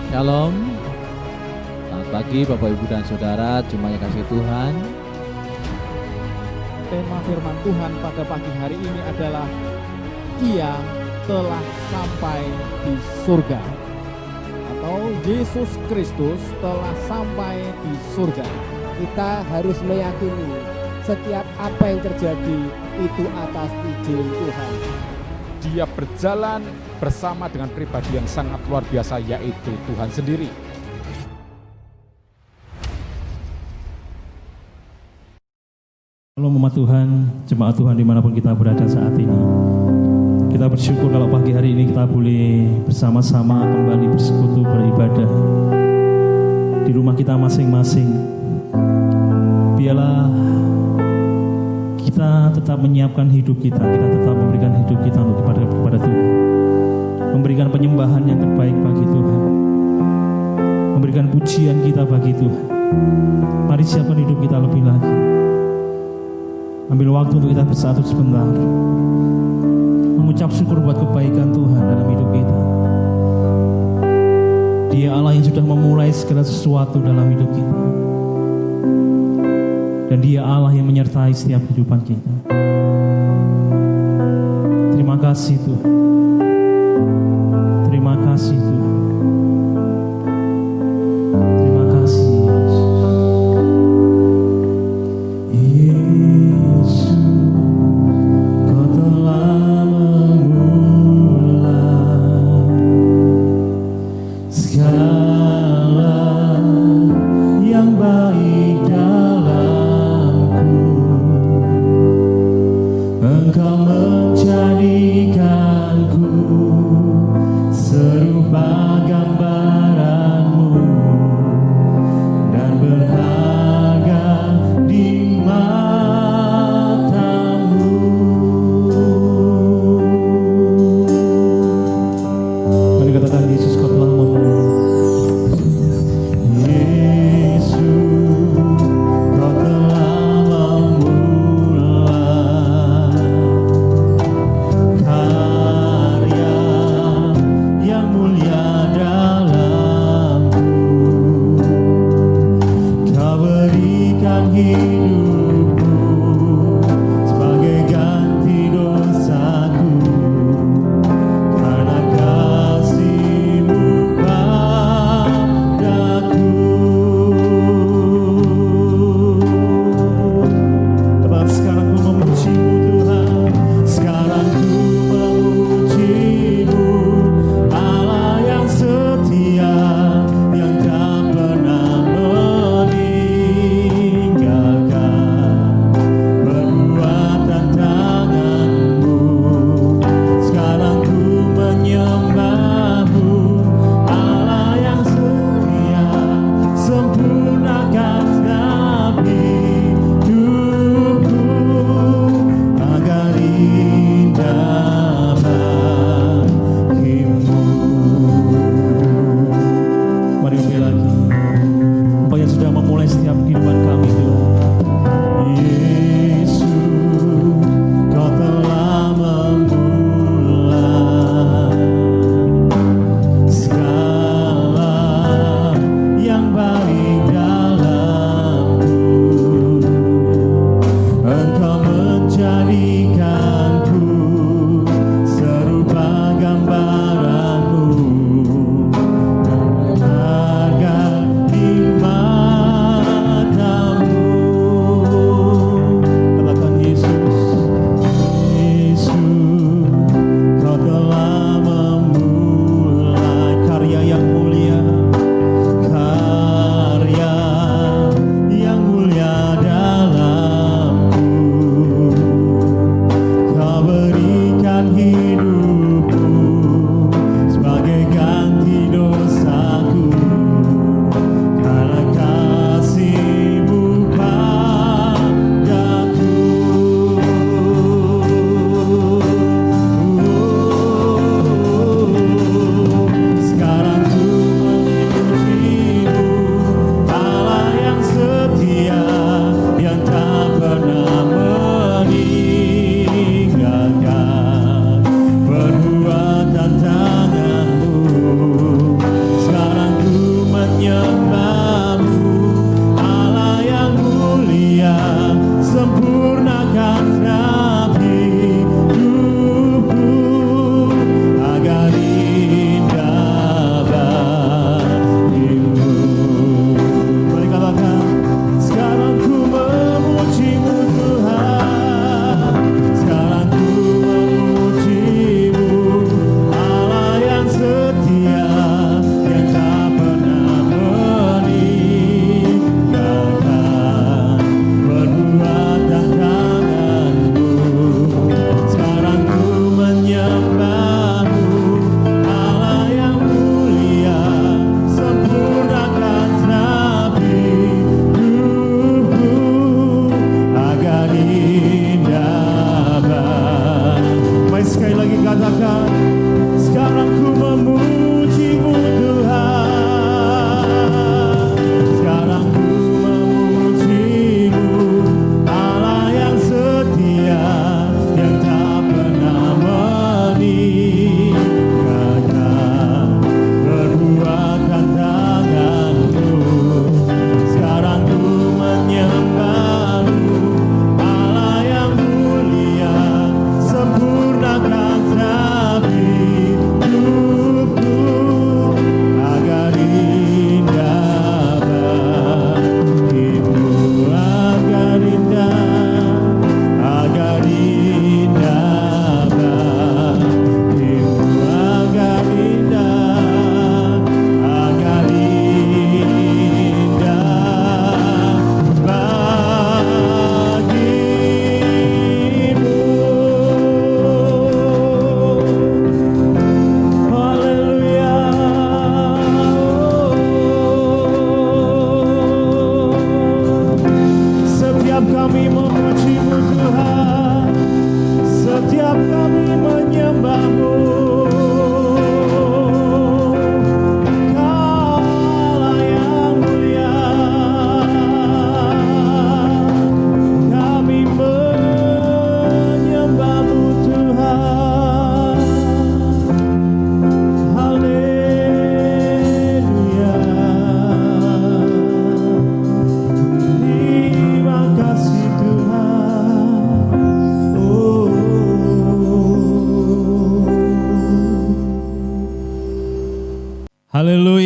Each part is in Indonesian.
Shalom. Selamat pagi Bapak Ibu dan Saudara, jemaat kasih Tuhan. Tema firman Tuhan pada pagi hari ini adalah Ia telah sampai di surga, atau Yesus Kristus telah sampai di surga. Kita harus meyakini setiap apa yang terjadi itu atas izin Tuhan. Dia berjalan bersama dengan pribadi yang sangat luar biasa, yaitu Tuhan sendiri. Shalom umat Tuhan, jemaat Tuhan dimanapun kita berada saat ini. Kita bersyukur kalau pagi hari ini kita boleh bersama-sama kembali bersekutu beribadah di rumah kita masing-masing. Biarlah kita tetap menyiapkan hidup kita tetap memberikan hidup kita untuk kepada Tuhan. Memberikan penyembahan yang terbaik bagi Tuhan. Memberikan pujian kita bagi Tuhan. Mari siapkan hidup kita lebih lagi. Ambil waktu untuk kita bersatu sebentar, mengucap syukur buat kebaikan Tuhan dalam hidup kita. Dia Allah yang sudah memulai segala sesuatu dalam hidup kita, dan Dia Allah yang menyertai setiap kehidupan kita. Terima kasih Tuhan. Terima kasih Tuhan. Terima kasih Yesus.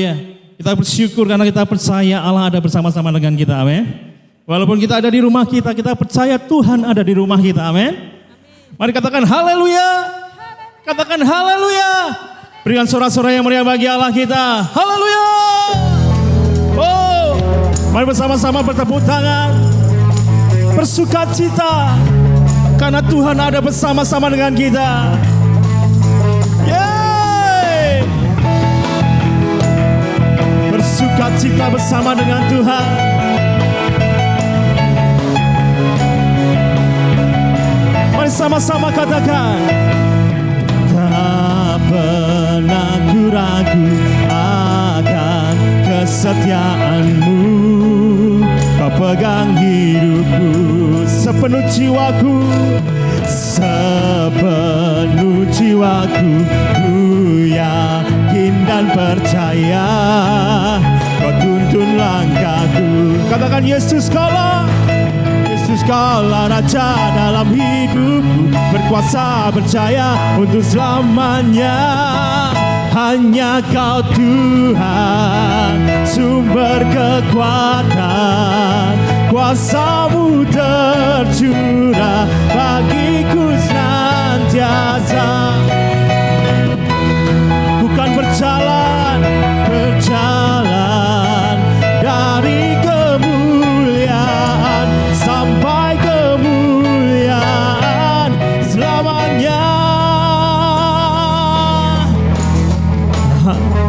Haleluya. Kita bersyukur karena kita percaya Allah ada bersama-sama dengan kita. Amin. Walaupun kita ada di rumah kita percaya Tuhan ada di rumah kita. Amin. Mari katakan haleluya. Katakan haleluya. Berikan sorak-sorai yang meriah bagi Allah kita. Haleluya. Oh, mari bersama-sama bertepuk tangan. Bersukacita karena Tuhan ada bersama-sama dengan kita. Yeay. Bersukacita bersama dengan Tuhan. Mari sama-sama katakan. Tak pernah ku ragu akan kesetiaan-Mu. Kau pegang hidupku sepenuh jiwaku, sepenuh jiwaku. Ku yakin dan percaya Kau tuntun langkahku. Katakan Yesus kaulah Raja dalam hidupku, berkuasa percaya untuk selamanya. Hanya Kau Tuhan, sumber kekuatan, kuasa-Mu tercurah bagiku senantiasa. Bukan berjalan dari kemuliaan sampai kemuliaan selamanya.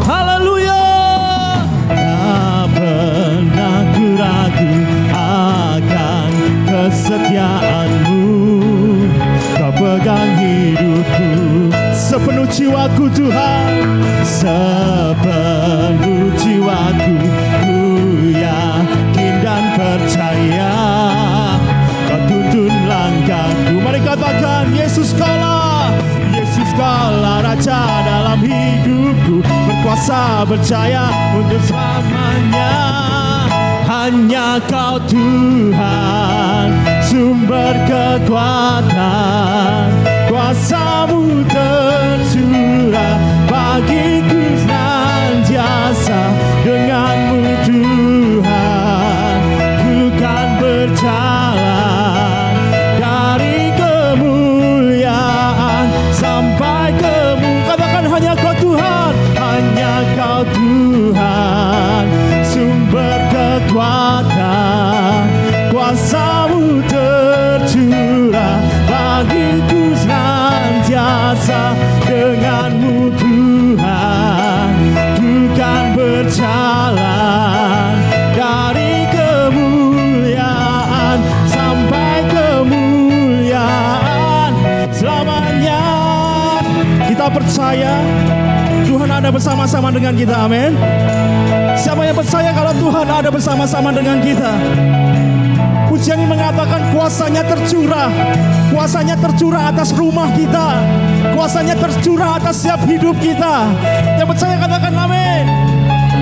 Haleluya. Tak pernah ku ragu akan kesetiaan-Mu. Kau pegang hidupku sepenuh jiwaku Tuhan, sepenuh jiwaku. Ku yakin dan percaya Kau tuntun langkahku. Mari katakan Yesus kaulah Raja dalam hidupku, berkuasa percaya untuk selamanya. Hanya Kau Tuhan, sumber kekuatan, kuasa-Mu tercurah bagiku senantiasa. Dengan-Mu Tuhan, ku kan berjalan dari kemuliaan sampai katakan hanya Kau Tuhan, hanya Kau Tuhan, sumber kekuatan, kuasa-Mu tercurah bagiku senantiasa. Dengan-Mu Tuhan, ku kan berjalan dari kemuliaan sampai kemuliaan selamanya. Kita percaya Tuhan ada bersama-sama dengan kita. Amin. Siapa yang percaya kalau Tuhan ada bersama-sama dengan kita? Pujian ini mengatakan kuasa-Nya tercurah atas rumah kita, kuasa-Nya tercurah atas setiap hidup kita. Yang percaya katakan amin.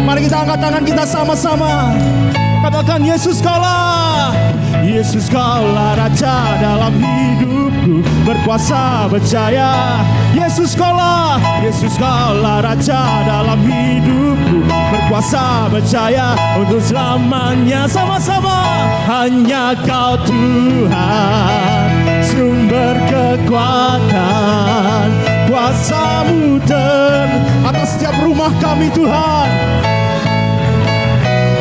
Mari kita angkat tangan kita sama-sama. Katakan Yesus kaulah Raja dalam hidupku, berkuasa percaya. Yesus kaulah Raja dalam hidupku, berkuasa percaya untuk selamanya. Sama-sama. Hanya Kau Tuhan, sumber kekuatan, kuasa-Mu atas setiap rumah kami Tuhan.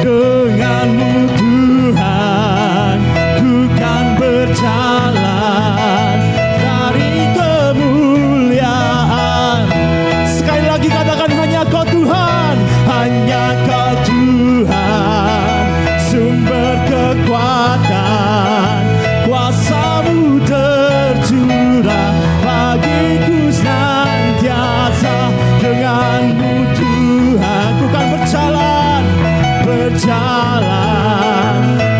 Dengan-Mu Tuhan, ku kan berjalan dari kemuliaan. Sekali lagi katakan hanya Kau Tuhan, hanya Kau Tuhan, sumber kekuatan, kuasa-Mu tercurah bagiku senantiasa. Dengan-Mu Tuhan, ku kan berjalan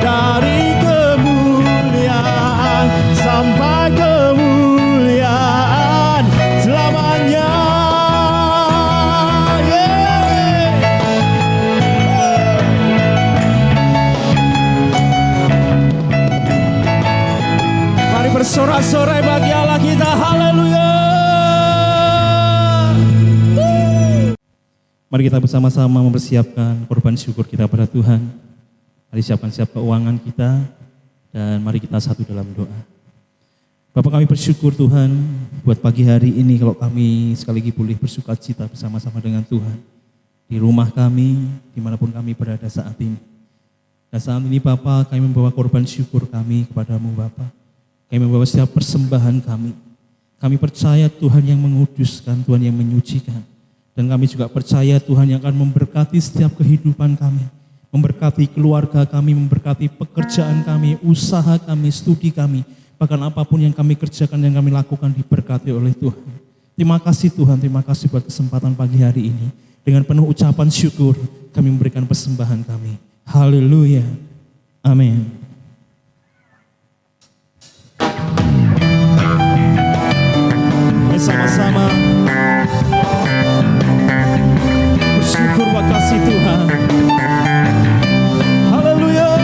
dari kemuliaan sampai kemuliaan selamanya. Mari bersorak-sorai bagi Allah kita. Haleluya. Mari kita bersama-sama mempersiapkan korban syukur kita pada Tuhan. Mari siap keuangan kita dan mari kita satu dalam doa. Bapak, kami bersyukur Tuhan buat pagi hari ini kalau kami sekali lagi boleh bersuka cita bersama-sama dengan Tuhan. Di rumah kami, dimanapun kami berada saat ini. Dan saat ini Bapak, kami membawa korban syukur kami kepadamu Bapak. Kami membawa setiap persembahan kami. Kami percaya Tuhan yang menguduskan, Tuhan yang menyucikan. Dan kami juga percaya Tuhan yang akan memberkati setiap kehidupan kami. Memberkati keluarga kami, memberkati pekerjaan kami, usaha kami, studi kami. Bahkan apapun yang kami kerjakan, yang kami lakukan diberkati oleh Tuhan. Terima kasih Tuhan, terima kasih buat kesempatan pagi hari ini. Dengan penuh ucapan syukur, kami memberikan persembahan kami. Haleluya. Amin. Sama-sama bersyukur buat kasih Tuhan. Haleluya.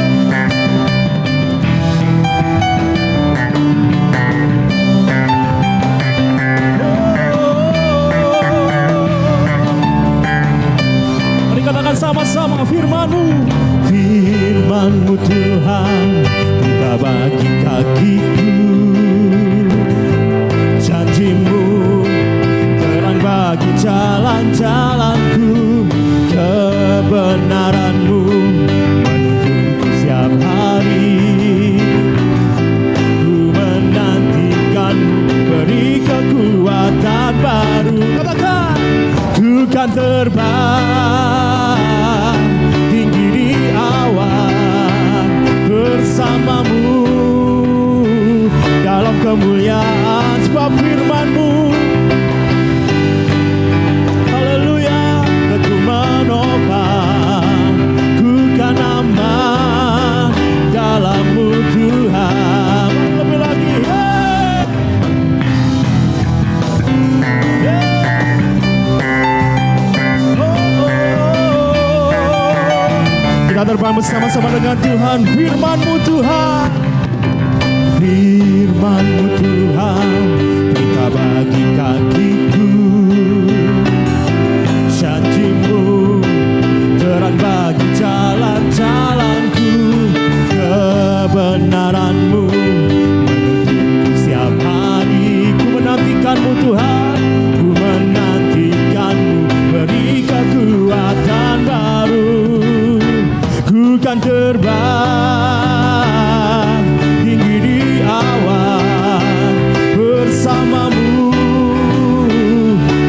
Mari katakan sama-sama firman-Mu. Firman-Mu Tuhan, buka bagi kakiku. Janji-Mu terang bagi jalan-jalanku. Kebenaran-Mu menuntunku setiap hari. Ku menantikan-Mu, beri kekuatan baru. Katakan, ku kan terbang tinggi di awan bersama-Mu dalam kemuliaan sebab firman-Mu. Haleluya, teguh menopang, ku kan aman dalam-Mu Tuhan. Lebih lagi, hey! Yeah! Kita terbang bersama-sama dengan Tuhan. Firman-Mu Tuhan, firman-Mu Tuhan, berita bagi kakiku. Janji-Mu terang bagi jalan-jalanku. Kebenaran-Mu menuntunku setiap hari. Ku menantikan-Mu Tuhan, ku menantikan-Mu, beri kekuatan baru. Ku kan terbang tinggi di awan bersama-Mu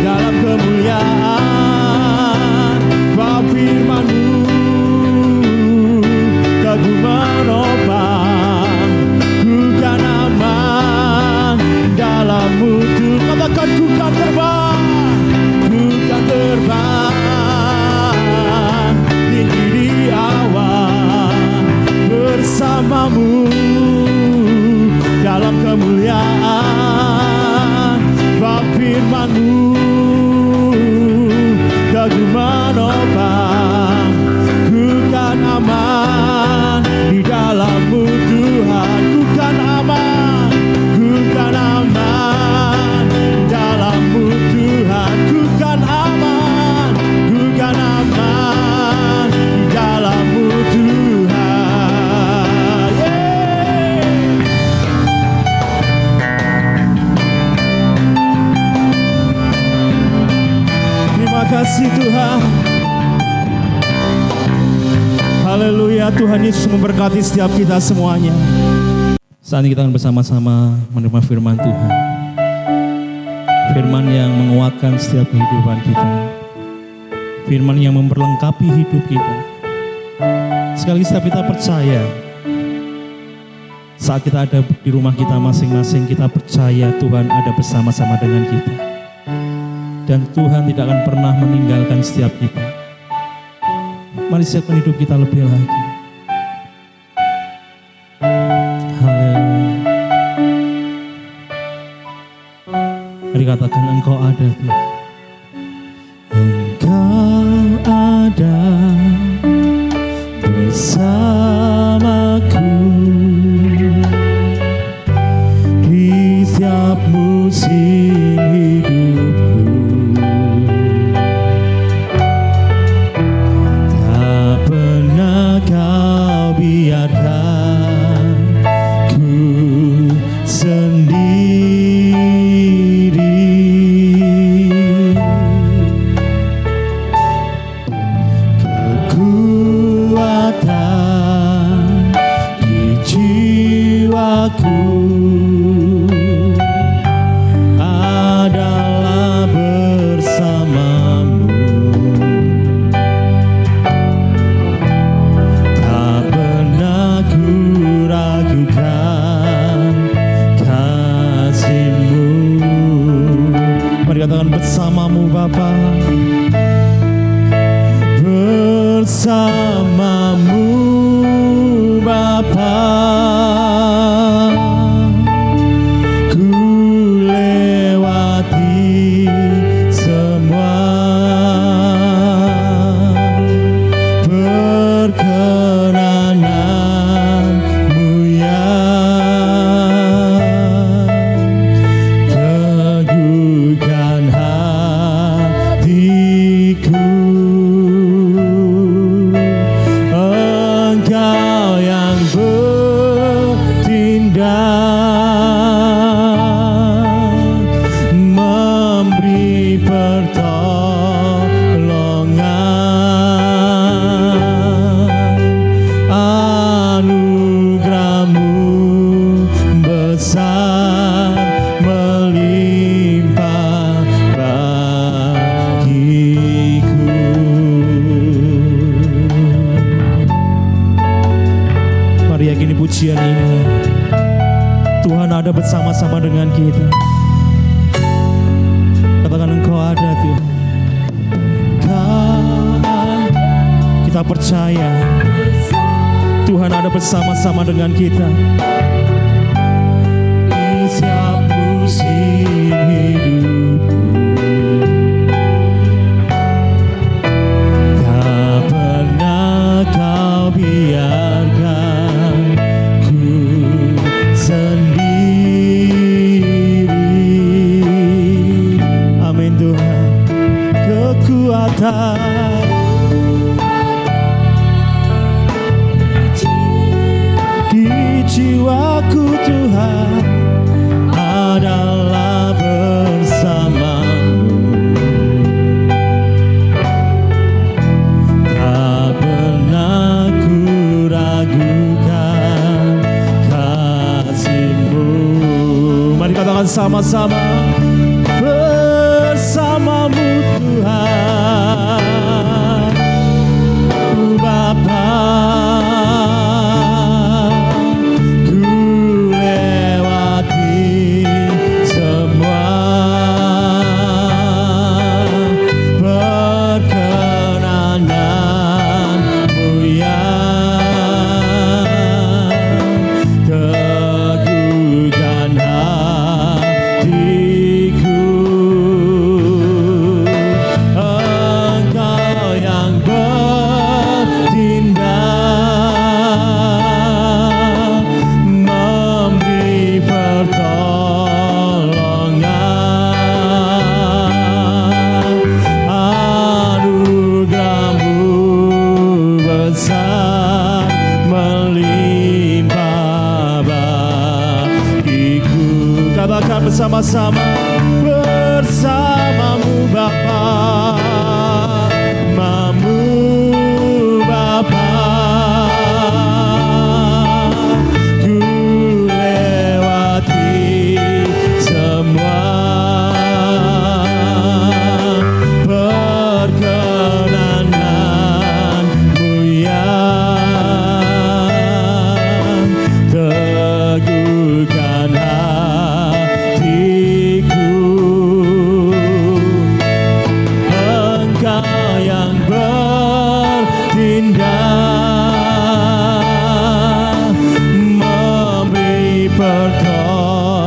dalam kemuliaan. Bab firman-Mu teguh menopang, ku kan aman dalam-Mu Tuhan. Katakan, ku kan terbang, ku kan terbang tinggi di awan bersama-Mu dalam kemuliaan. Bab firman-Mu teguh menopang, ku kan aman di dalam-Mu Tuhan. Ku kan aman, ku kan aman dalam-Mu Tuhan. Ku kan aman, ku kan aman di dalam-Mu Tuhan. Yeah. Terima kasih Tuhan. Haleluya, Tuhan Yesus memberkati setiap kita semuanya. Saat ini kita akan bersama-sama menerima firman Tuhan. Firman yang menguatkan setiap kehidupan kita. Firman yang memperlengkapi hidup kita. Sekali lagi setiap kita percaya, saat kita ada di rumah kita masing-masing, kita percaya Tuhan ada bersama-sama dengan kita. Dan Tuhan tidak akan pernah meninggalkan setiap kita. Mari siapkan hidup kita lebih lagi. Haleluya. Mari katakan, Engkau ada Tuhan. Engkau ada bersamaku di setiap musim hidupku. bersamamu Bapa. Ku lewati semua perkenananmu ya, teguhkan hatiku. Engkau yang bertindak, memberi pertolongan. Anugerahmu besar melimpah bagiku. Mari yakini pujian ini. Tuhan ada bersama-sama dengan kita. Katakan Engkau ada Tuhan. Kita percaya Tuhan ada bersama-sama dengan kita. Di setiap musim hidupku, tak pernah Kau biarkan ku sendiri. Amin Tuhan. Kekuatan di jiwaku Tuhan adalah bersamamu. Tak pernah ku ragukan kasih-Mu. Mari katakan sama-sama, bersamamu Tuhan Bapa. Bersama-sama, bersamamu Bapa, mamu Bapa. Ku lewati semua perkenananmu ya, teguhkan Engkau yang bertindak, memberi pertolongan.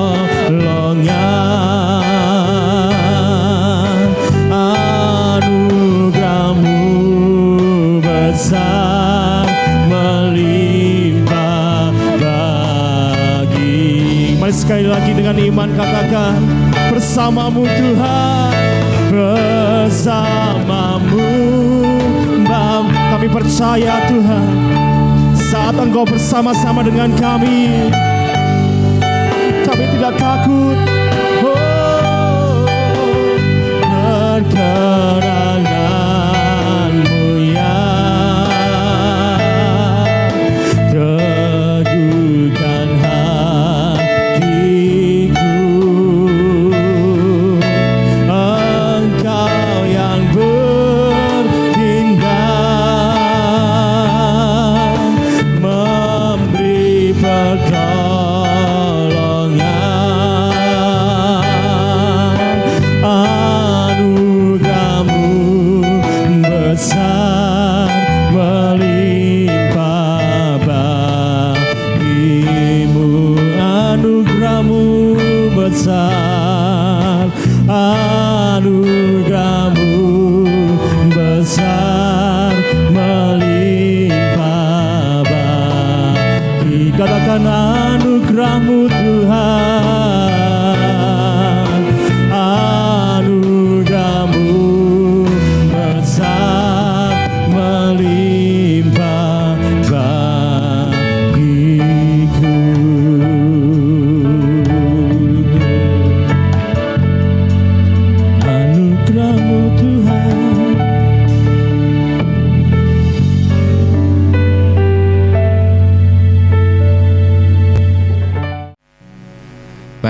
Anugerahmu besar melimpah bagi. Mari sekali lagi dengan iman katakan, bersamamu Tuhan, bersamamu Bapa. Kami percaya Tuhan, saat Engkau bersama-sama dengan kami, kami tidak takut. Perkenananmu ya, teguhkan hatiku. Engkau yang bertindak, memberi pertolongan. Anugerahmu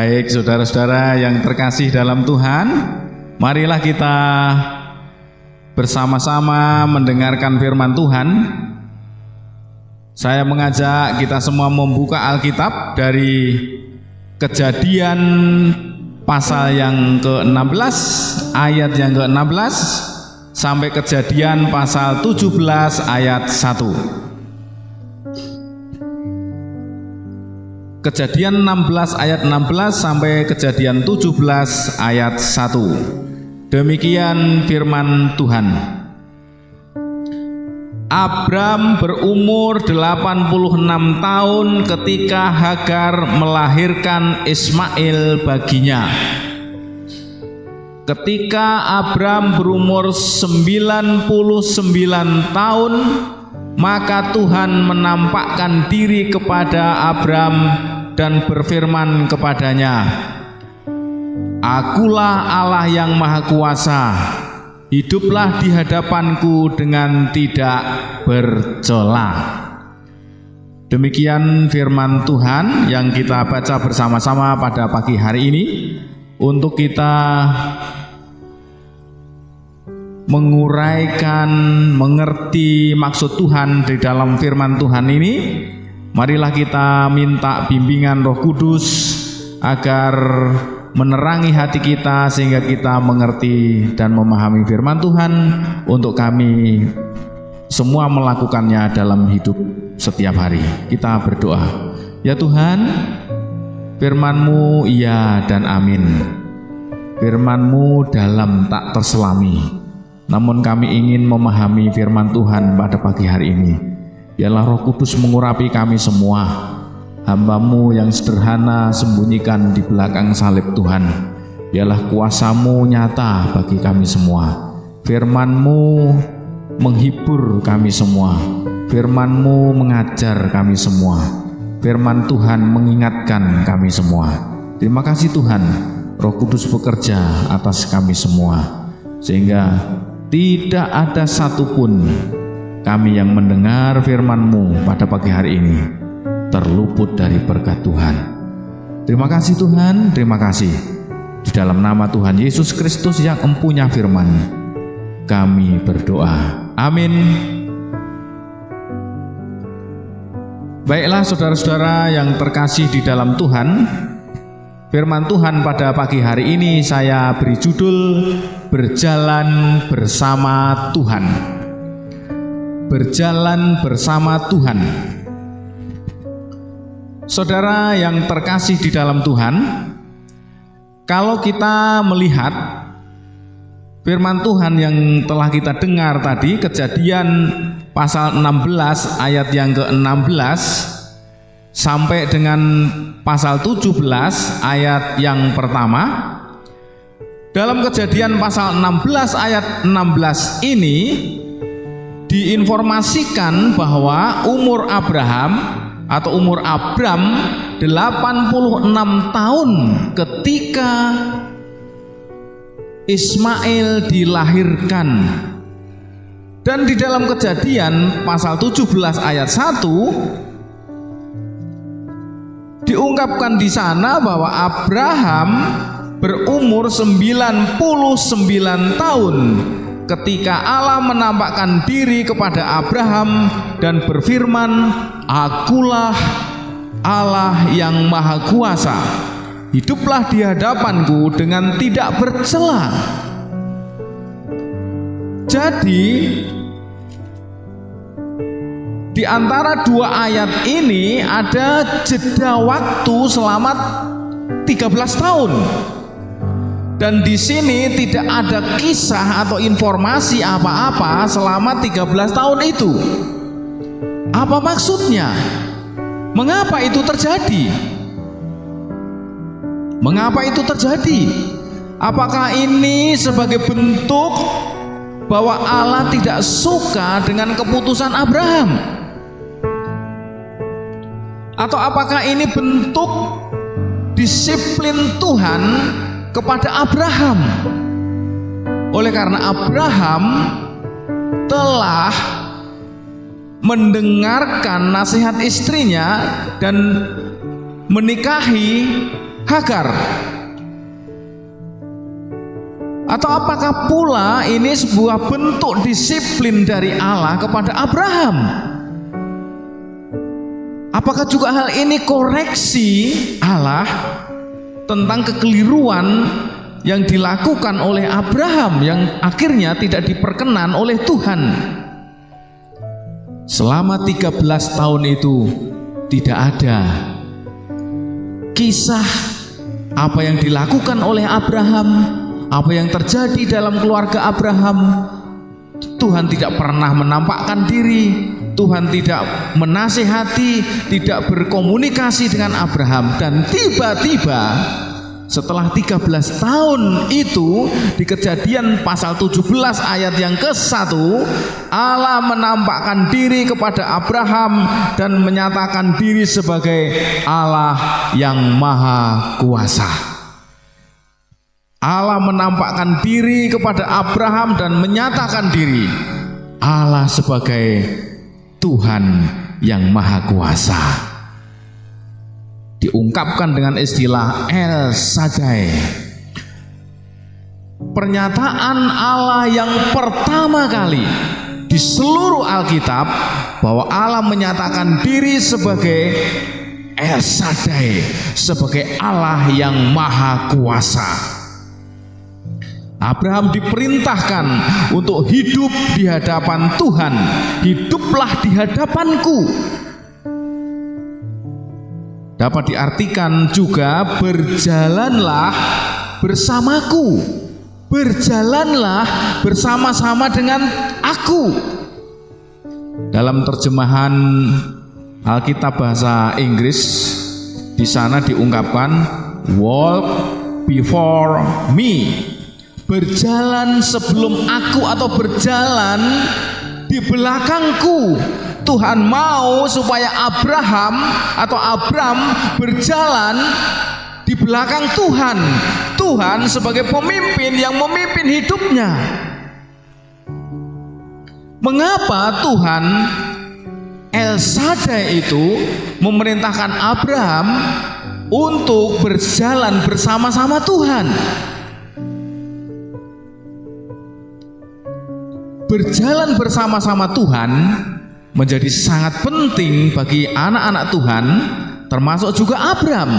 Baik, saudara-saudara yang terkasih dalam Tuhan, marilah kita bersama-sama mendengarkan firman Tuhan. Saya mengajak kita semua membuka Alkitab dari Kejadian pasal yang ke-16, ayat yang ke-16 sampai Kejadian pasal 17 ayat 1. Kejadian 16 ayat 16 sampai Kejadian 17 ayat 1. Demikian firman Tuhan. Abram berumur 86 tahun ketika Hagar melahirkan Ismail baginya. Ketika Abram berumur 99 tahun, maka Tuhan menampakkan diri kepada Abram dan berfirman kepadanya, "Akulah Allah yang Maha Kuasa, hiduplah di hadapanku dengan tidak bercela." Demikian firman Tuhan yang kita baca bersama-sama pada pagi hari ini. Untuk kita menguraikan, mengerti maksud Tuhan di dalam firman Tuhan ini, marilah kita minta bimbingan Roh Kudus agar menerangi hati kita sehingga kita mengerti dan memahami firman Tuhan untuk kami semua melakukannya dalam hidup setiap hari. Kita berdoa. Ya Tuhan, firman-Mu iya dan amin. Firman-Mu dalam tak terselami. Namun kami ingin memahami firman Tuhan pada pagi hari ini. Biarlah Roh Kudus mengurapi kami semua. Hamba-Mu yang sederhana sembunyikan di belakang salib Tuhan. Biarlah kuasa-Mu nyata bagi kami semua. Firman-Mu menghibur kami semua. Firman-Mu mengajar kami semua. Firman Tuhan mengingatkan kami semua. Terima kasih Tuhan, Roh Kudus bekerja atas kami semua, sehingga tidak ada satupun kami yang mendengar firman-Mu pada pagi hari ini terluput dari berkat Tuhan. Terima kasih Tuhan, terima kasih. Di dalam nama Tuhan Yesus Kristus yang empunya firman, kami berdoa. Amin. Baiklah saudara-saudara yang terkasih di dalam Tuhan, firman Tuhan pada pagi hari ini saya beri judul Berjalan bersama Tuhan. Berjalan bersama Tuhan. Saudara yang terkasih di dalam Tuhan, kalau kita melihat firman Tuhan yang telah kita dengar tadi, Kejadian pasal 16 ayat yang ke-16 sampai dengan pasal 17 ayat yang pertama. Dalam Kejadian pasal 16 ayat 16 ini diinformasikan bahwa umur Abraham atau umur Abram 86 tahun ketika Ismail dilahirkan. Dan di dalam Kejadian pasal 17 ayat 1 diungkapkan di sana bahwa Abraham berumur 99 tahun ketika Allah menampakkan diri kepada Abraham dan berfirman, "Akulah Allah yang Maha Kuasa, hiduplah di hadapanku dengan tidak bercela." Jadi di antara dua ayat ini ada jeda waktu selama 13 tahun. Dan di sini tidak ada kisah atau informasi apa-apa selama 13 tahun itu. Apa maksudnya? Mengapa itu terjadi? Mengapa itu terjadi? Apakah ini sebagai bentuk bahwa Allah tidak suka dengan keputusan Abraham? Atau apakah ini bentuk disiplin Tuhan kepada Abraham? Oleh karena Abraham telah mendengarkan nasihat istrinya dan menikahi Hagar? Atau apakah pula ini sebuah bentuk disiplin dari Allah kepada Abraham? Apakah juga hal ini koreksi Allah tentang kekeliruan yang dilakukan oleh Abraham yang akhirnya tidak diperkenan oleh Tuhan? Selama 13 tahun itu tidak ada kisah apa yang dilakukan oleh Abraham, apa yang terjadi dalam keluarga Abraham. Tuhan tidak pernah menampakkan diri, Tuhan tidak menasihati, tidak berkomunikasi dengan Abraham. Dan tiba-tiba setelah 13 tahun itu, di Kejadian pasal 17 ayat yang ke-1, Allah menampakkan diri kepada Abraham dan menyatakan diri sebagai Allah yang Maha Kuasa. Allah menampakkan diri kepada Abraham dan menyatakan diri Allah sebagai Tuhan yang Maha Kuasa. Diungkapkan dengan istilah El Shaddai. Pernyataan Allah yang pertama kali di seluruh Alkitab bahwa Allah menyatakan diri sebagai El Shaddai, sebagai Allah yang Maha Kuasa. Abraham diperintahkan untuk hidup di hadapan Tuhan. Hiduplah di hadapanku. Dapat diartikan juga berjalanlah bersamaku. Berjalanlah bersama-sama dengan aku. Dalam terjemahan Alkitab bahasa Inggris, di sana diungkapkan walk before me. Berjalan sebelum aku atau berjalan di belakangku. Tuhan mau supaya Abram berjalan di belakang Tuhan. Tuhan sebagai pemimpin yang memimpin hidupnya. Mengapa Tuhan El Shaddai itu memerintahkan Abraham untuk berjalan bersama-sama Tuhan? Berjalan bersama-sama Tuhan menjadi sangat penting bagi anak-anak Tuhan, termasuk juga Abraham.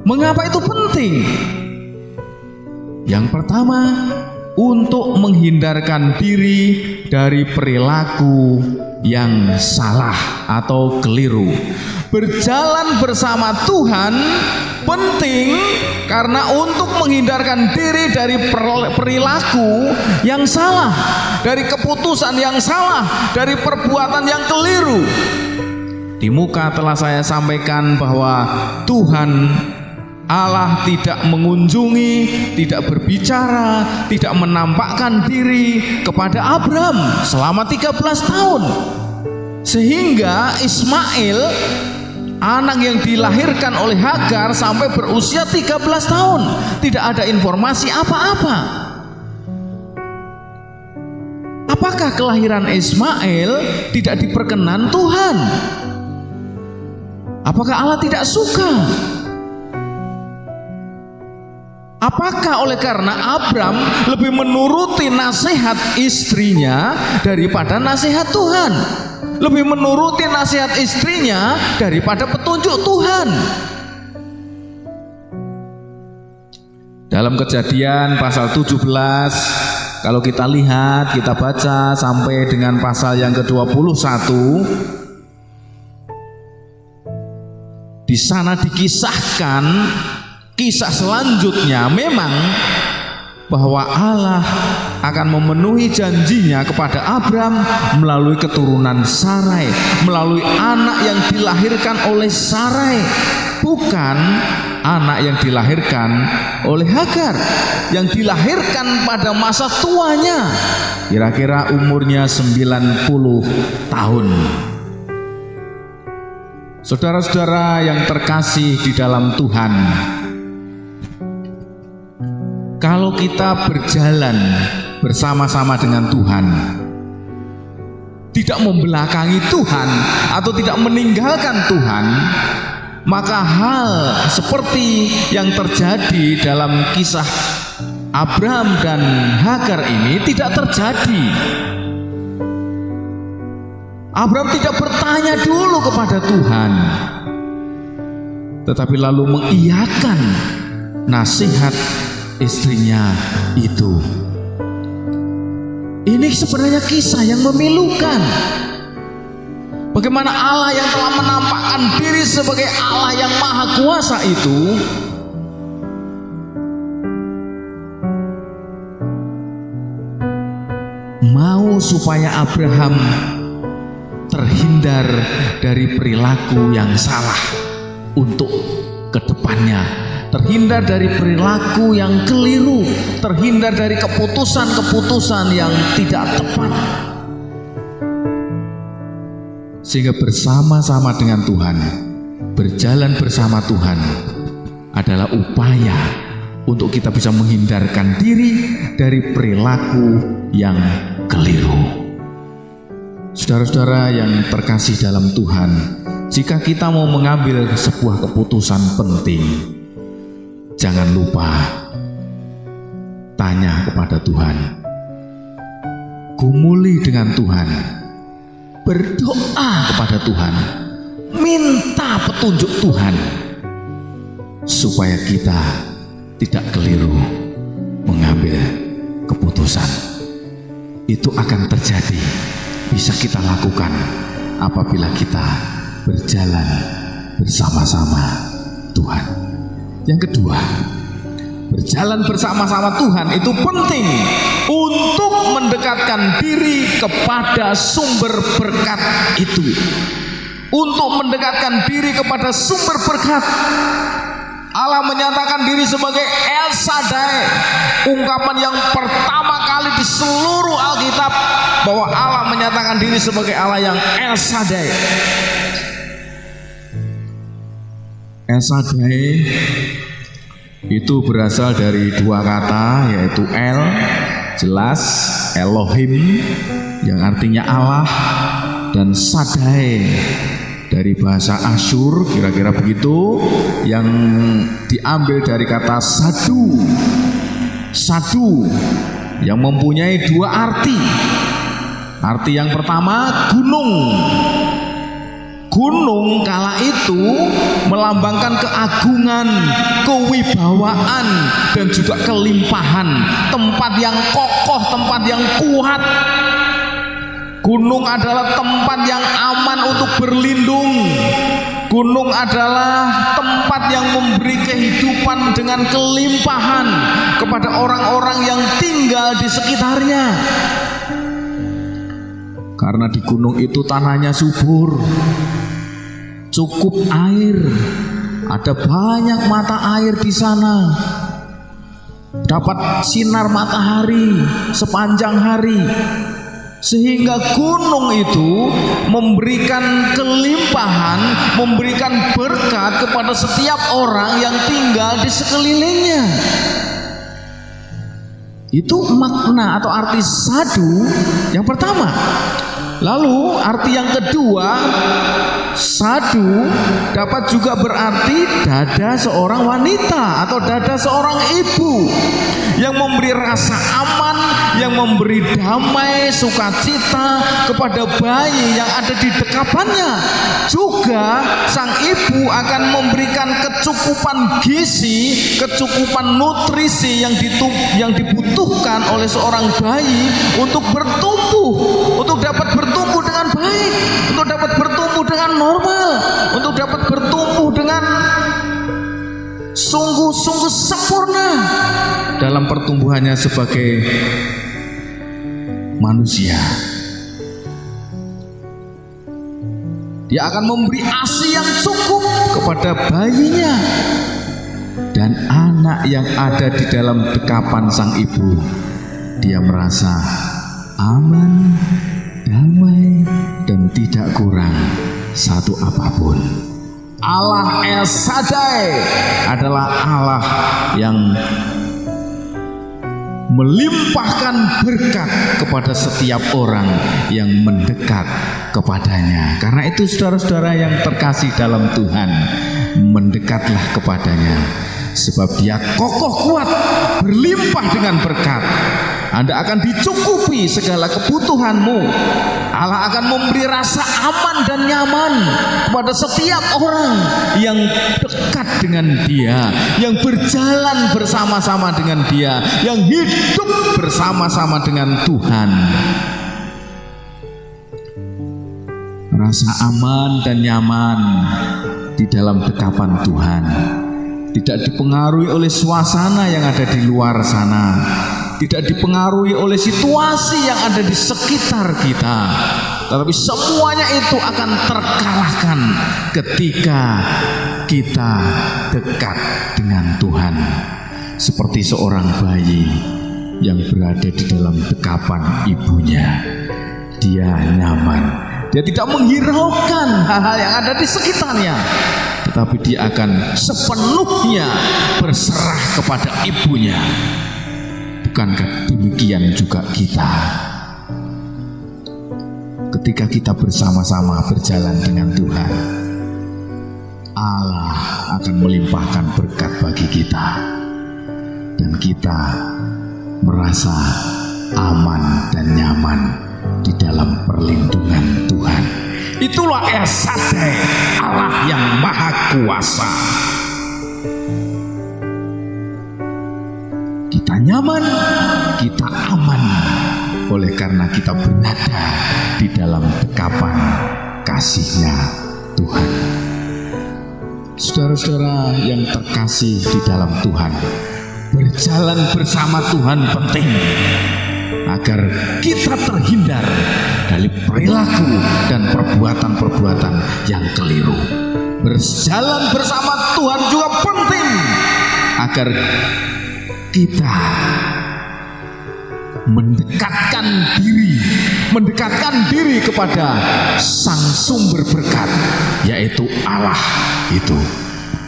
Mengapa itu penting? Yang pertama, untuk menghindarkan diri dari perilaku yang salah atau keliru. Berjalan bersama Tuhan penting karena untuk menghindarkan diri dari perilaku yang salah, dari keputusan yang salah, dari perbuatan yang keliru. Di muka telah saya sampaikan bahwa Tuhan Allah tidak mengunjungi, tidak berbicara, tidak menampakkan diri kepada Abraham selama 13 tahun. Sehingga Ismail, anak yang dilahirkan oleh Hagar, sampai berusia 13 tahun tidak ada informasi apa-apa. Apakah kelahiran Ismail tidak diperkenan Tuhan? Apakah Allah tidak suka? Apakah oleh karena Abram lebih menuruti nasihat istrinya daripada nasihat Tuhan? Lebih menuruti nasihat istrinya daripada petunjuk Tuhan? Dalam Kejadian pasal 17, kalau kita lihat, kita baca sampai dengan pasal yang ke-21, di sana dikisahkan kisah selanjutnya. Memang bahwa Allah akan memenuhi janjinya kepada Abram melalui keturunan Sarai, melalui anak yang dilahirkan oleh Sarai, bukan anak yang dilahirkan oleh Hagar, yang dilahirkan pada masa tuanya, kira-kira umurnya 90 tahun. Saudara-saudara yang terkasih di dalam Tuhan, kalau kita berjalan bersama-sama dengan Tuhan, tidak membelakangi Tuhan atau tidak meninggalkan Tuhan, maka hal seperti yang terjadi dalam kisah Abraham dan Hagar ini tidak terjadi. Abraham tidak bertanya dulu kepada Tuhan, tetapi lalu mengiyakan nasihat istrinya itu. Ini sebenarnya kisah yang memilukan. Bagaimana Allah yang telah menampakkan diri sebagai Allah yang maha kuasa itu mau supaya Abraham terhindar dari perilaku yang salah untuk kedepannya, terhindar dari perilaku yang keliru, terhindar dari keputusan-keputusan yang tidak tepat, sehingga bersama-sama dengan Tuhan, berjalan bersama Tuhan adalah upaya untuk kita bisa menghindarkan diri dari perilaku yang keliru. Saudara-saudara yang terkasih dalam Tuhan, jika kita mau mengambil sebuah keputusan penting, jangan lupa tanya kepada Tuhan, gumuli dengan Tuhan, berdoa kepada Tuhan, minta petunjuk Tuhan, supaya kita tidak keliru mengambil keputusan. Itu akan terjadi, bisa kita lakukan apabila kita berjalan bersama-sama Tuhan. Yang kedua, berjalan bersama-sama Tuhan itu penting untuk mendekatkan diri kepada sumber berkat itu. Untuk mendekatkan diri kepada sumber berkat, Allah menyatakan diri sebagai El Shaddai, ungkapan yang pertama kali di seluruh Alkitab bahwa Allah menyatakan diri sebagai Allah yang El Shaddai. El Shaddai itu berasal dari dua kata, yaitu El, jelas, Elohim yang artinya Allah, dan Shaddai dari bahasa Asyur, kira-kira begitu, yang diambil dari kata sadu. Sadu yang mempunyai dua arti. Arti yang pertama, gunung. Gunung kala itu melambangkan keagungan, kewibawaan, dan juga kelimpahan. Tempat yang kokoh, tempat yang kuat. Gunung adalah tempat yang aman untuk berlindung. Gunung adalah tempat yang memberi kehidupan dengan kelimpahan kepada orang-orang yang tinggal di sekitarnya. Karena di gunung itu tanahnya subur, cukup air, ada banyak mata air di sana, dapat sinar matahari sepanjang hari, sehingga gunung itu memberikan kelimpahan, memberikan berkat kepada setiap orang yang tinggal di sekelilingnya. Itu makna atau arti sadu yang pertama. Lalu arti yang kedua, sadu dapat juga berarti dada seorang wanita atau dada seorang ibu yang memberi rasa aman, yang memberi damai, sukacita kepada bayi yang ada di dekapannya. Juga sang ibu akan memberikan kecukupan gizi, kecukupan nutrisi yang dibutuhkan oleh seorang bayi untuk bertumbuh, untuk dapat bertumbuh dengan baik, untuk dapat bertumbuh dengan normal, untuk dapat bertumbuh dengan sungguh-sungguh sempurna dalam pertumbuhannya sebagai manusia. Dia akan memberi ASI yang cukup kepada bayinya dan anak yang ada di dalam dekapan sang ibu. Dia merasa aman, damai, dan tidak kurang satu apapun. Allah El Shaddai adalah Allah yang melimpahkan berkat kepada setiap orang yang mendekat kepadanya. Karena itu saudara-saudara yang terkasih dalam Tuhan, mendekatlah kepadanya, sebab Dia kokoh kuat, berlimpah dengan berkat. Anda akan dicukupi segala kebutuhanmu. Allah akan memberi rasa aman dan nyaman kepada setiap orang yang dekat dengan Dia, yang berjalan bersama-sama dengan Dia, yang hidup bersama-sama dengan Tuhan. Rasa aman dan nyaman di dalam dekapan Tuhan tidak dipengaruhi oleh suasana yang ada di luar sana, tidak dipengaruhi oleh situasi yang ada di sekitar kita, tetapi semuanya itu akan terkalahkan ketika kita dekat dengan Tuhan. Seperti seorang bayi yang berada di dalam dekapan ibunya, dia nyaman, dia tidak menghiraukan hal-hal yang ada di sekitarnya, tetapi dia akan sepenuhnya berserah kepada ibunya. Bukankah demikian juga kita? Ketika kita bersama-sama berjalan dengan Tuhan, Allah akan melimpahkan berkat bagi kita, dan kita merasa aman dan nyaman di dalam perlindungan Tuhan. Itulah Esade, Allah yang Maha Kuasa. Kita nyaman, kita aman, oleh karena kita berada di dalam dekapan kasih-Nya Tuhan. Saudara-saudara yang terkasih di dalam Tuhan, berjalan bersama Tuhan penting agar kita terhindar dari perilaku dan perbuatan-perbuatan yang keliru. Berjalan bersama Tuhan juga penting agar kita mendekatkan diri kepada Sang Sumber berkat, yaitu Allah itu,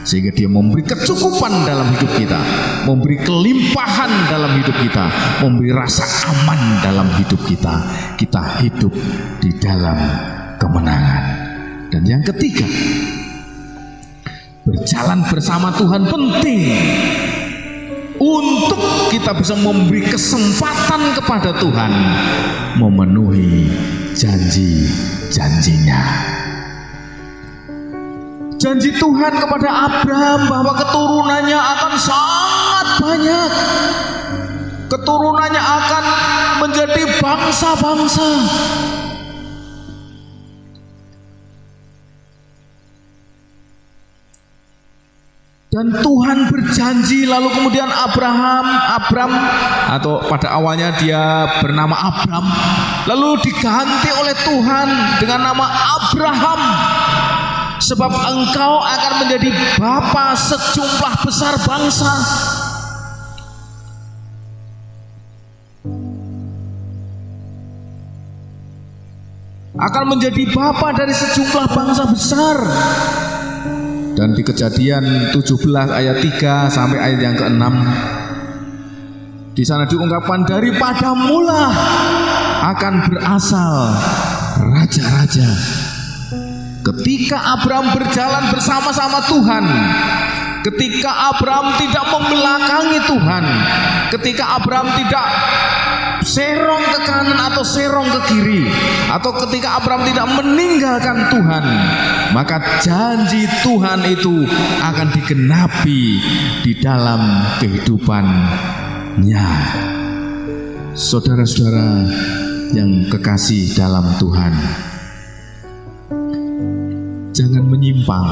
sehingga Dia memberi kecukupan dalam hidup kita, memberi kelimpahan dalam hidup kita, memberi rasa aman dalam hidup kita. Kita hidup di dalam kemenangan. Dan yang ketiga, berjalan bersama Tuhan penting untuk kita bisa memberi kesempatan kepada Tuhan memenuhi janji-janjinya. Janji Tuhan kepada Abraham bahwa keturunannya akan sangat banyak, keturunannya akan menjadi bangsa-bangsa. Dan Tuhan berjanji, lalu kemudian Abram, atau pada awalnya dia bernama Abram, lalu diganti oleh Tuhan dengan nama Abraham, sebab engkau akan menjadi bapa sejumlah besar bangsa. Akan menjadi bapa dari sejumlah bangsa besar. Dan di Kejadian 17 ayat 3 sampai ayat yang ke-6, di sana diungkapkan daripada mula akan berasal raja-raja. Ketika Abraham berjalan bersama-sama Tuhan, ketika Abraham tidak membelakangi Tuhan, ketika Abraham tidak serong ke kanan atau serong ke kiri, atau ketika Abraham tidak meninggalkan Tuhan, maka janji Tuhan itu akan digenapi di dalam kehidupannya. Saudara-saudara yang kekasih dalam Tuhan, jangan menyimpang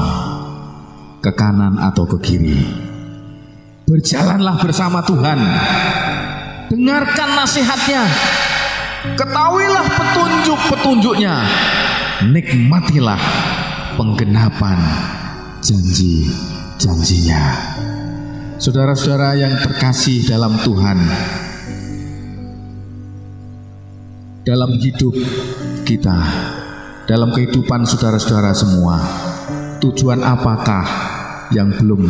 ke kanan atau ke kiri. Berjalanlah bersama Tuhan, dengarkan nasihatnya, ketahuilah petunjuk-petunjuknya, nikmatilah penggenapan janji-janjinya. Saudara-saudara yang terkasih dalam Tuhan, dalam hidup kita, dalam kehidupan saudara-saudara semua, tujuan apakah yang belum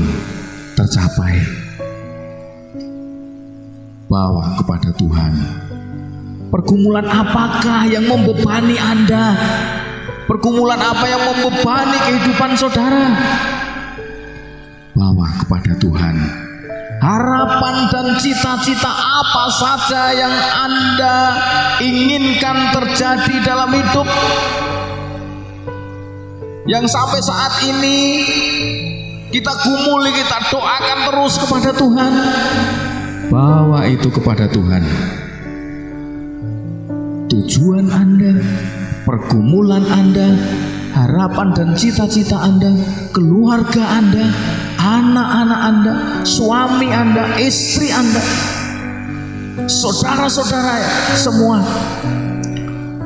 tercapai? Bawa kepada Tuhan. Pergumulan apakah yang membebani Anda? Pergumulan apa yang membebani kehidupan saudara? Bawa kepada Tuhan. Harapan dan cita-cita apa saja yang Anda inginkan terjadi dalam hidup, yang sampai saat ini kita gumuli, kita doakan terus kepada Tuhan, bawa itu kepada Tuhan. Tujuan Anda, pergumulan Anda, harapan dan cita-cita Anda, keluarga Anda, anak-anak Anda, suami Anda, istri Anda, saudara-saudara semua,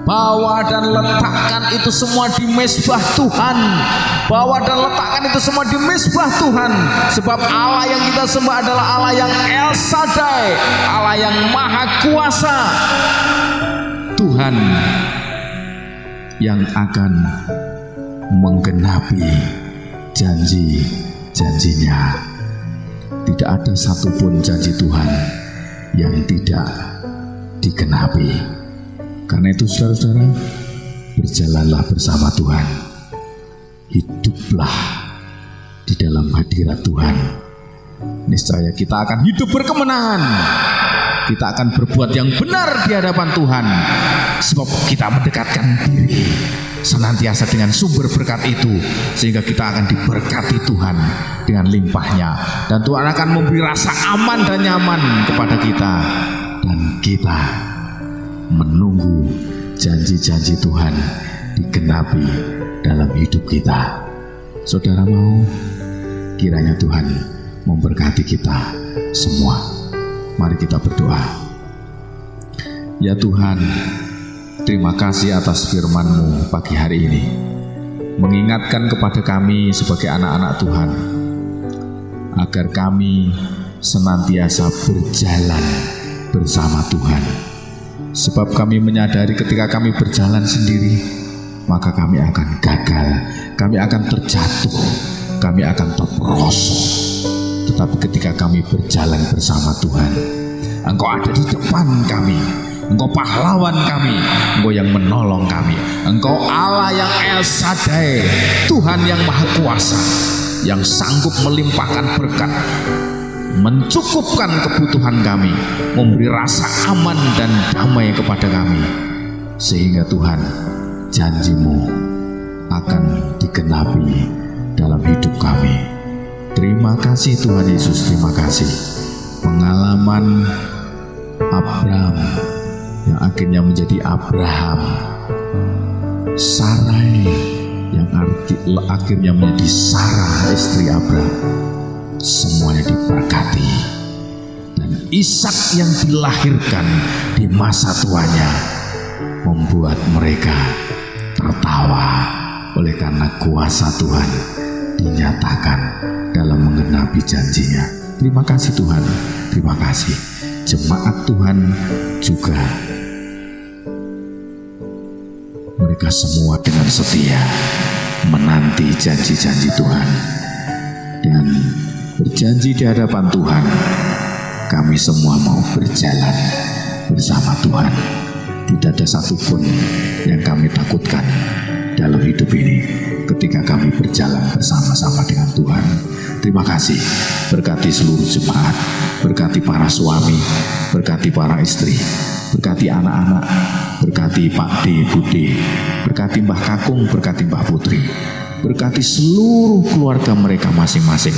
bawa dan letakkan itu semua di mezbah Tuhan. Bawa dan letakkan itu semua di mezbah Tuhan. Sebab Allah yang kita sembah adalah Allah yang El Shaddai, Allah yang Maha Kuasa, Tuhan yang akan menggenapi janji-janjinya. Tidak ada satupun janji Tuhan yang tidak digenapi. Karena itu saudara-saudara, berjalanlah bersama Tuhan. Hiduplah di dalam hadirat Tuhan. Niscaya kita akan hidup berkemenangan. Kita akan berbuat yang benar di hadapan Tuhan. Sebab kita mendekatkan diri senantiasa dengan sumber berkat itu, sehingga kita akan diberkati Tuhan dengan limpahnya. Dan Tuhan akan memberi rasa aman dan nyaman kepada kita. Dan kita menunggu janji-janji Tuhan digenapi dalam hidup kita. Saudara mau kiranya Tuhan memberkati kita semua. Mari kita berdoa. Ya Tuhan, terima kasih atas firman-Mu pagi hari ini, mengingatkan kepada kami sebagai anak-anak Tuhan, agar kami senantiasa berjalan bersama Tuhan. Sebab kami menyadari ketika kami berjalan sendiri, maka kami akan gagal, kami akan terjatuh, kami akan terperosok. Tetapi ketika kami berjalan bersama Tuhan, Engkau ada di depan kami, Engkau pahlawan kami, Engkau yang menolong kami, Engkau Allah yang El Shaddai, Tuhan yang Maha Kuasa, yang sanggup melimpahkan berkat, mencukupkan kebutuhan kami, memberi rasa aman dan damai kepada kami, sehingga Tuhan, janji-Mu akan digenapi dalam hidup kami. Terima kasih Tuhan Yesus, terima kasih. Pengalaman Abraham yang akhirnya menjadi Abraham, Sarai yang akhirnya menjadi Sarah istri Abraham, semuanya diberkati. Dan Ishak yang dilahirkan di masa tuanya membuat mereka tertawa, oleh karena kuasa Tuhan dinyatakan dalam menggenapi janjinya. Terima kasih Tuhan, terima kasih. Jemaat Tuhan juga, mereka semua dengan setia menanti janji-janji Tuhan dan berjanji di hadapan Tuhan. Kami semua mau berjalan bersama Tuhan. Tidak ada satupun yang kami takutkan dalam hidup ini ketika kami berjalan bersama-sama dengan Tuhan. Terima kasih. Berkati seluruh jemaat, berkati para suami, berkati para istri, berkati anak-anak, berkati Pak D, Bu D, berkati Mbah Kakung, berkati Mbah Putri, berkati seluruh keluarga mereka masing-masing.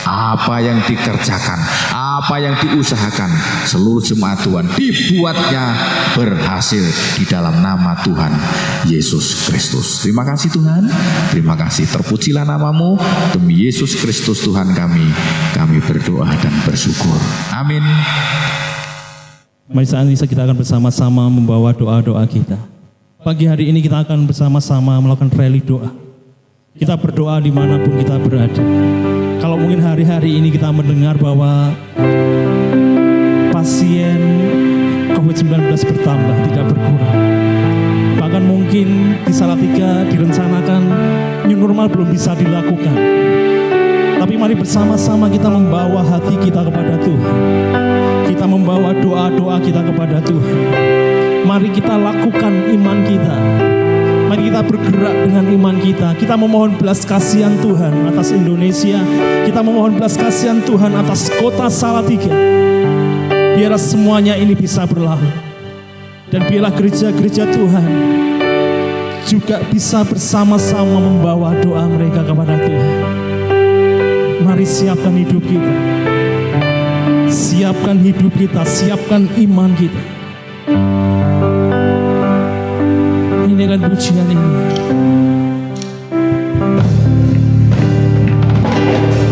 Apa yang dikerjakan, apa yang diusahakan, seluruh jemaat Tuhan dibuatnya berhasil di dalam nama Tuhan Yesus Kristus. Terima kasih Tuhan, terima kasih. Terpujilah nama-Mu, demi Yesus Kristus Tuhan kami berdoa dan bersyukur. Amin. Mari saat ini kita akan bersama-sama membawa doa-doa kita. Pagi hari ini kita akan bersama-sama melakukan rally doa. Kita berdoa dimanapun kita berada. Kalau mungkin hari-hari ini kita mendengar bahwa pasien COVID-19 bertambah, tidak berkurang. Bahkan mungkin di Salatiga direncanakan new normal belum bisa dilakukan. Tapi mari bersama-sama kita membawa hati kita kepada Tuhan. Kita membawa doa-doa kita kepada Tuhan. Mari kita lakukan iman kita. Mari kita kita bergerak dengan iman kita. Kita memohon belas kasihan Tuhan atas Indonesia. Kita memohon belas kasihan Tuhan atas kota Salatiga. Biarlah semuanya ini bisa berlalu. Dan biarlah gereja-gereja Tuhan juga bisa bersama-sama membawa doa mereka kepada Tuhan. Mari siapkan hidup kita. Siapkan hidup kita, siapkan iman kita. Ini kan pujian ini.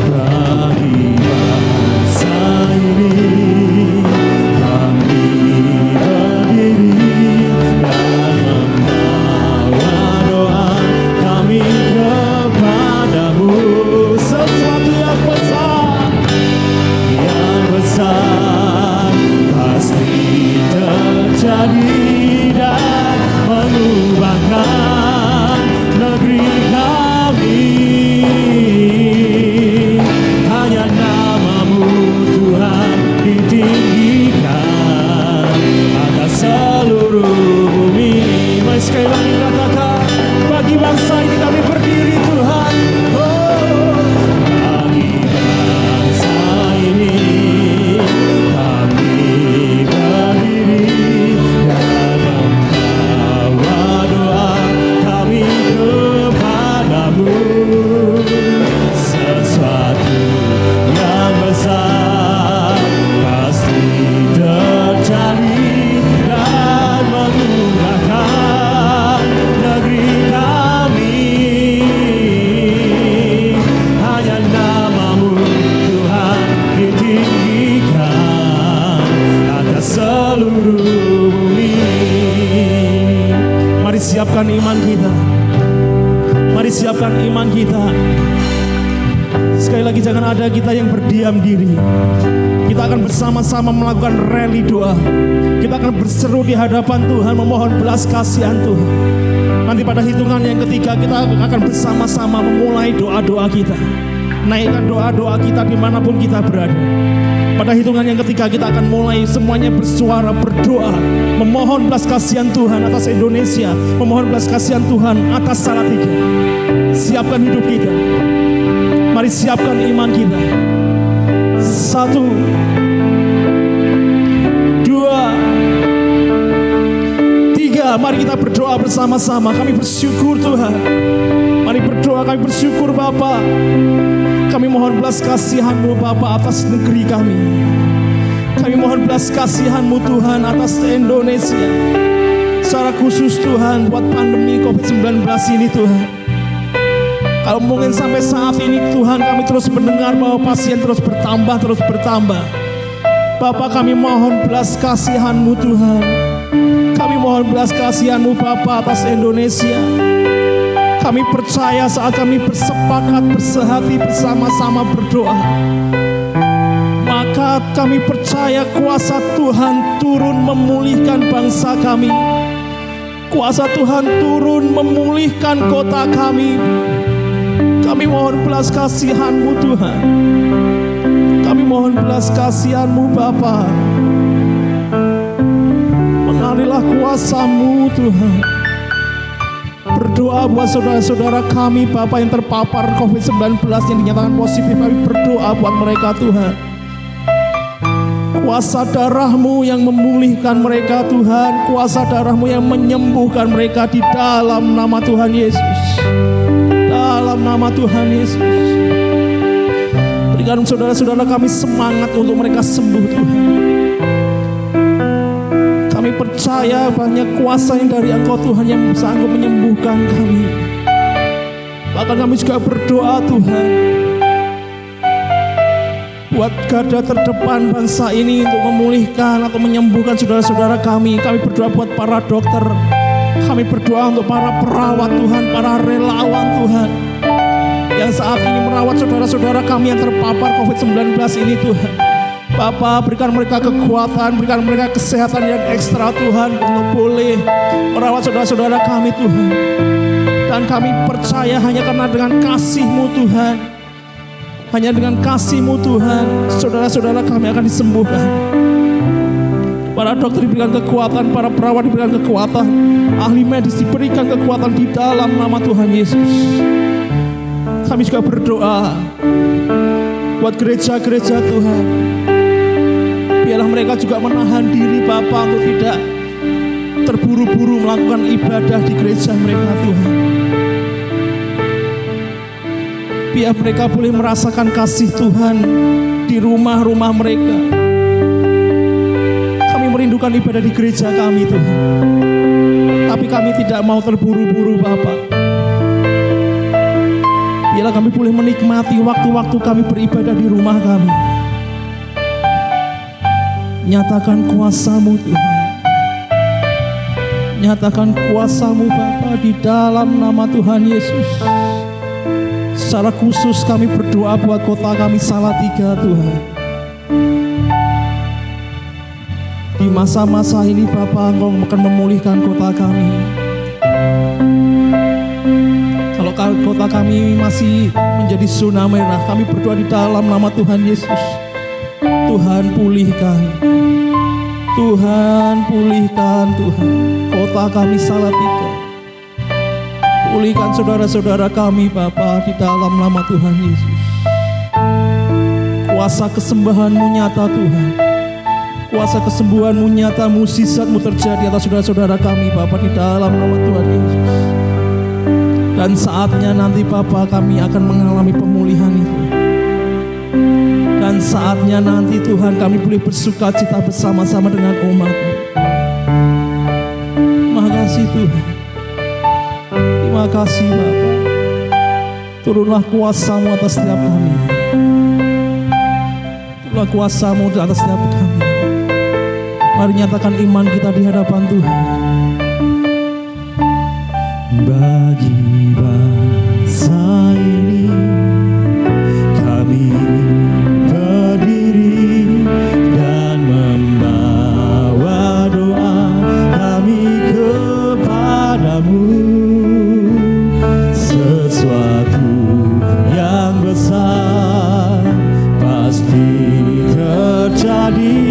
Bagi bangsa ini kami berdiri dan membawa doa kami kepadamu. Sesuatu yang besar pasti terjadi dan mengubahkan negeri kami. Hanya namamu Tuhan ditinggikan atas seluruh bumi. Mari sekali lagi katakan, bagi bangsa ini kami berdiri Tuhan. Oh, bagi bangsa ini kami berdiri dan membawa doa kami kepadamu. Sesuatu yang besar pasti terjadi dan mengubahkan negeri kami. Hanya namamu Tuhan ditinggikan atas seluruh bumi. Mari siapkan iman kita. Mari siapkan iman kita. Sekali lagi jangan ada kita yang berdiam diri. Kita akan bersama-sama melakukan rally doa. Kita akan berseru di hadapan Tuhan, memohon belas kasihan Tuhan. Nanti pada hitungan yang ketiga kita akan bersama-sama memulai doa-doa kita. Naikkan doa-doa kita dimanapun kita berada. Pada hitungan yang ketiga kita akan mulai semuanya bersuara, berdoa, memohon belas kasihan Tuhan atas Indonesia, memohon belas kasihan Tuhan atas Salatiga. Siapkan hidup kita. Mari siapkan iman kita. 1, 2, 3. Mari kita berdoa bersama-sama. Kami bersyukur Tuhan. Mari berdoa, kami bersyukur Bapa. Kami mohon belas kasihan-Mu Bapa atas negeri kami. Kami mohon belas kasihan-Mu Tuhan atas Indonesia. Secara khusus Tuhan buat pandemi COVID-19 ini Tuhan. Kalau mungkin sampai saat ini Tuhan kami terus mendengar bahwa pasien terus bertambah. Bapa kami mohon belas kasihan-Mu Tuhan. Kami mohon belas kasihan-Mu Bapa atas Indonesia. Kami percaya saat kami bersepakat bersehati bersama-sama berdoa, maka kami percaya kuasa Tuhan turun memulihkan bangsa kami. Kuasa Tuhan turun memulihkan kota kami. Kami mohon belas kasihan-Mu Tuhan. Kami mohon belas kasihan-Mu Bapa. Mengalirlah kuasa-Mu Tuhan. Berdoa buat saudara-saudara kami Bapa yang terpapar COVID-19 yang dinyatakan positif. Kami berdoa buat mereka Tuhan. Kuasa darah-Mu yang memulihkan mereka Tuhan. Kuasa darah-Mu yang menyembuhkan mereka di dalam nama Tuhan Yesus. Dalam nama Tuhan Yesus. Berikan saudara-saudara kami semangat untuk mereka sembuh Tuhan. Kami percaya banyak kuasa yang dari Engkau Tuhan yang sanggup menyembuhkan kami. Bahkan kami juga berdoa Tuhan buat garda terdepan bangsa ini untuk memulihkan atau menyembuhkan saudara-saudara kami. Kami berdoa buat para dokter. Kami berdoa untuk para perawat Tuhan, para relawan Tuhan yang saat ini merawat saudara-saudara kami yang terpapar COVID-19 ini Tuhan. Bapa, berikan mereka kekuatan, berikan mereka kesehatan yang ekstra Tuhan untuk boleh merawat saudara-saudara kami Tuhan. Dan kami percaya hanya karena dengan kasih-Mu Tuhan, hanya dengan kasih-Mu Tuhan, saudara-saudara kami akan disembuhkan. Para dokter diberikan kekuatan, para perawat diberikan kekuatan, ahli medis diberikan kekuatan di dalam nama Tuhan Yesus. Kami juga berdoa buat gereja-gereja Tuhan. Biarlah mereka juga menahan diri Bapa untuk tidak terburu-buru melakukan ibadah di gereja mereka Tuhan. Biar mereka boleh merasakan kasih Tuhan di rumah-rumah mereka. Kami merindukan ibadah di gereja kami Tuhan. Tapi kami tidak mau terburu-buru Bapa. Biarlah kami boleh menikmati waktu-waktu kami beribadah di rumah kami. Nyatakan kuasa-Mu Tuhan. Nyatakan kuasa-Mu Bapa di dalam nama Tuhan Yesus. Secara khusus kami berdoa buat kota kami Salatiga Tuhan. Di masa-masa ini Bapa, Engkau akan memulihkan kota kami. Kalau kota kami masih menjadi zona merah, kami berdoa di dalam nama Tuhan Yesus. Tuhan pulihkan. Tuhan pulihkan Tuhan kota kami Salatiga. Pulihkan saudara-saudara kami Bapa di dalam nama Tuhan Yesus. Kuasa kesembuhan-Mu nyata Tuhan. Kuasa kesembuhan-Mu nyata, mukjizat-Mu terjadi atas saudara-saudara kami Bapa di dalam nama Tuhan Yesus. Dan saatnya nanti Bapa kami akan mengalami pemulihan itu. Dan saatnya nanti Tuhan kami boleh bersuka cita bersama-sama dengan umat-Mu. Terima kasih Tuhan. Terima kasih Bapa. Turunlah kuasa-Mu atas setiap kami. Turunlah kuasa-Mu atas setiap kami. Mari nyatakan iman kita di hadapan Tuhan. Bagi bangsa ini kami berdiri dan membawa doa kami kepadamu. Sesuatu yang besar pasti terjadi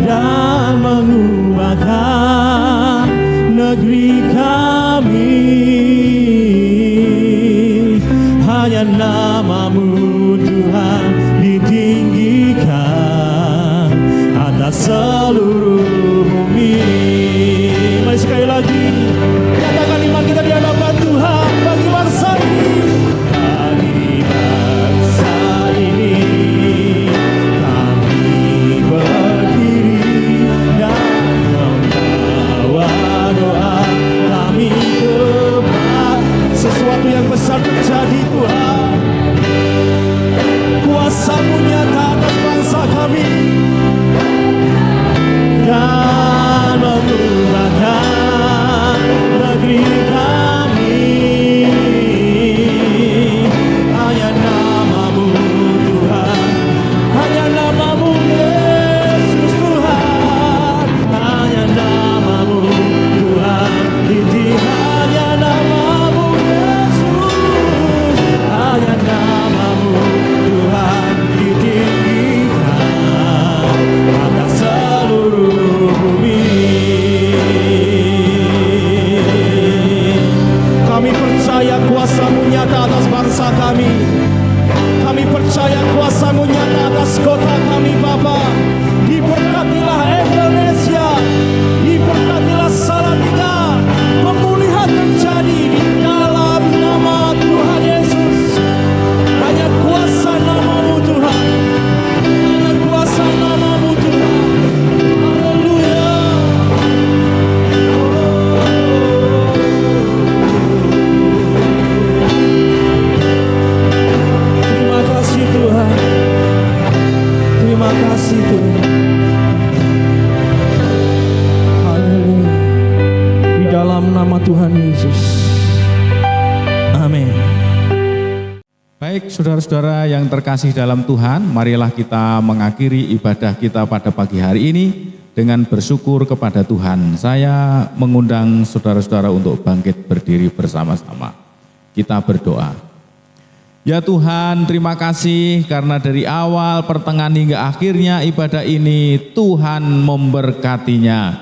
dan mengubahkan negeri kami. Hanya nama-Mu Tuhan ditinggikan atas seluruh bumi. Mari sekali lagi nyatakan iman kita di hadapan Tuhan bagi bangsa ini. Bagi bangsa ini kami berdiri dan membawa doa kami kepada. Sesuatu yang besar terjadi Tuhan. Kuasa-Mu nyata atas bangsa kami dan mengubahkan negeri kami. Hanya nama-Mu Tuhan, hanya nama-Mu Yesus Tuhan, hanya nama-Mu Tuhan hanya nama-Mu Yesus, hanya nama-Mu Tuhan ditinggikan atas seluruh bumi. Kami percaya kuasa-Mu nyata atas bangsa kami. Kami percaya kuasa-Mu nyata atas kota kami Bapa. Diberkatilah Indonesia, diberkatilah Salatiga. Pemulihan terjadi di dalam nama Tuhan Yesus. Hanya kuasa nama-Mu Tuhan, hanya kuasa nama-Mu Tuhan. Haleluya. Terima kasih Tuhan. Terima kasih Tuhan. Haleluya. Di dalam nama Tuhan Yesus. Amin. Baik saudara-saudara yang terkasih dalam Tuhan, marilah kita mengakhiri ibadah kita pada pagi hari ini dengan bersyukur kepada Tuhan. Saya mengundang saudara-saudara untuk bangkit berdiri bersama-sama. Kita berdoa. Ya Tuhan, terima kasih karena dari awal, pertengahan hingga akhirnya ibadah ini Tuhan memberkatinya.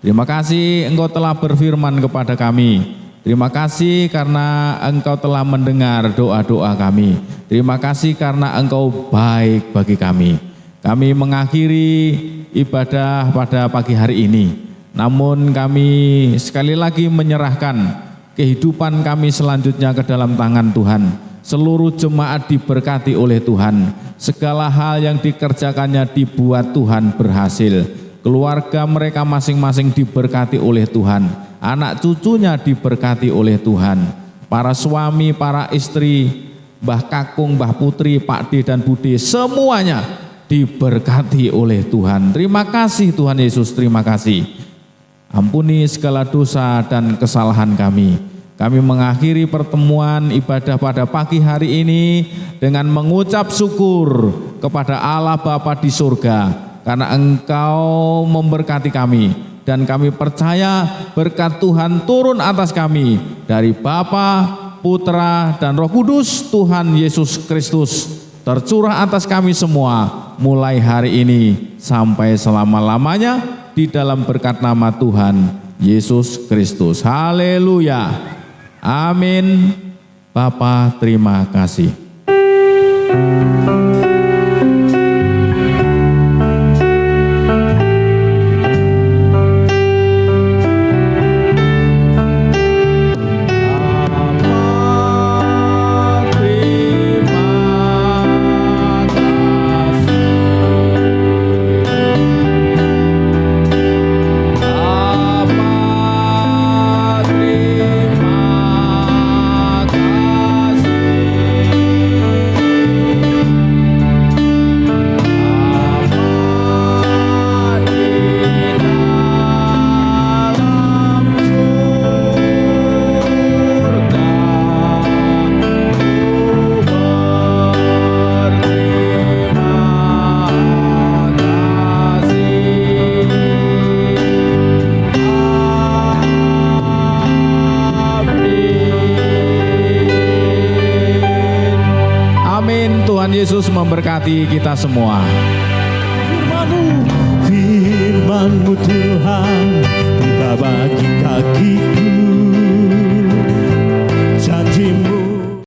Terima kasih Engkau telah berfirman kepada kami. Terima kasih karena Engkau telah mendengar doa-doa kami. Terima kasih karena Engkau baik bagi kami. Kami mengakhiri ibadah pada pagi hari ini. Namun kami sekali lagi menyerahkan kehidupan kami selanjutnya ke dalam tangan Tuhan. Seluruh jemaat diberkati oleh Tuhan. Segala hal yang dikerjakannya dibuat Tuhan berhasil. Keluarga mereka masing-masing diberkati oleh Tuhan. Anak cucunya diberkati oleh Tuhan. Para suami, para istri, Mbah Kakung, Mbah Putri, Pak D dan Bude, semuanya diberkati oleh Tuhan. Terima kasih Tuhan Yesus, terima kasih. Ampuni segala dosa dan kesalahan kami. Kami mengakhiri pertemuan ibadah pada pagi hari ini dengan mengucap syukur kepada Allah Bapa di surga karena Engkau memberkati kami dan kami percaya berkat Tuhan turun atas kami dari Bapa, Putra dan Roh Kudus Tuhan Yesus Kristus tercurah atas kami semua mulai hari ini sampai selama-lamanya di dalam berkat nama Tuhan Yesus Kristus. Haleluya. Amin. Bapa, terima kasih. Yesus memberkati kita semua. Firman-Mu Tuhan, kita bagi kakiku.